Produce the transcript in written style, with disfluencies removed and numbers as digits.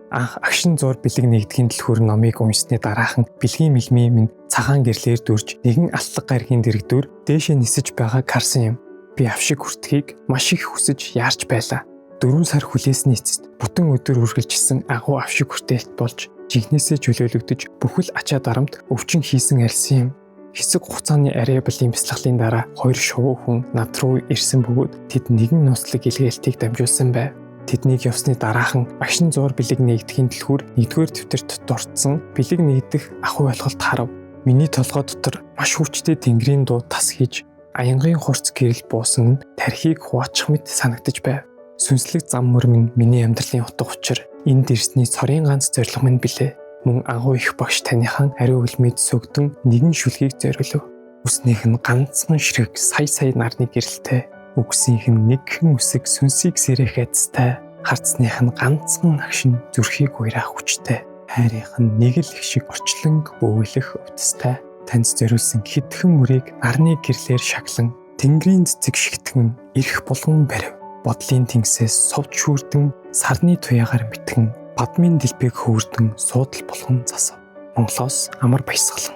Анх агшин зур бэлэг нэгдэхийн дэлгүүр номыг уншсны дараахан бэлгийн мэлмийн минь цагаан гэрлээр дүрж нэгэн алтлаг гаригийн дэрэгдүр дээшээ нисэж байгааг харсан юм. Би авшиг хүртхийг маш их хүсэж яарч байлаа. 4 сар хүлээсний эцэст бүтэн өдөр үргэлжилсэн агуу авшиг хүртээлт болж жигнэсээ чөлөөлөгдөж бүхэл ачаа дарамт өвчин хийсэн арилсан юм. Хэсэг хугацааны арайблын бяцлаглалын дараа 2 шувуу хүн над руу ирсэн бөгөөд тэд нэгэн ноцлог илгээлтийг дамжуулсан байв. Тэднийг явсны дараахан агшин зуур бэлэг нэгдэхийн дэлгүүр 1-р дэвтэрт дурдсан бэлэг нэгдэх ахуй ойлголт харав. Миний толгой дотор маш хүчтэй тэнгэрийн дуу тас хийж аянгийн хурц гэрэл буусан нь тархийг хуваачих мэт санагдаж байв. Сүнслэг зам мөр минь миний амьдралын утга учир энд ирсний цорын ганц зорилго минь билээ. Мөн агуу их багш таныхан ариу үлмэд сөгдөн нэгэн шүлгийг зориулв. Үснийх нь ганцхан ширхэг сая нарны гэрэлтэй. Үгсийнх нь нэгхэн үсэг сүнсийг сэрэх айцтай. Харцных нь ганцхан агшин зүрхийг уйраах хүчтэй. Хайрынх нь нэг л их шиг орчлонг бөөлөх өвдөстэй. Танд зориулсан хэдхэн мөрийг нарны гэрлээр шаглан тэнгэрийн цэцэг шигтгэн ирэх болгон барив. Бодлын тэнгисээс совд шүүрдэн сарны туяагаар мэтгэн бадмын дэлбэг хөөрдөн суудал болгон засав. Монголоос амар баясгалан.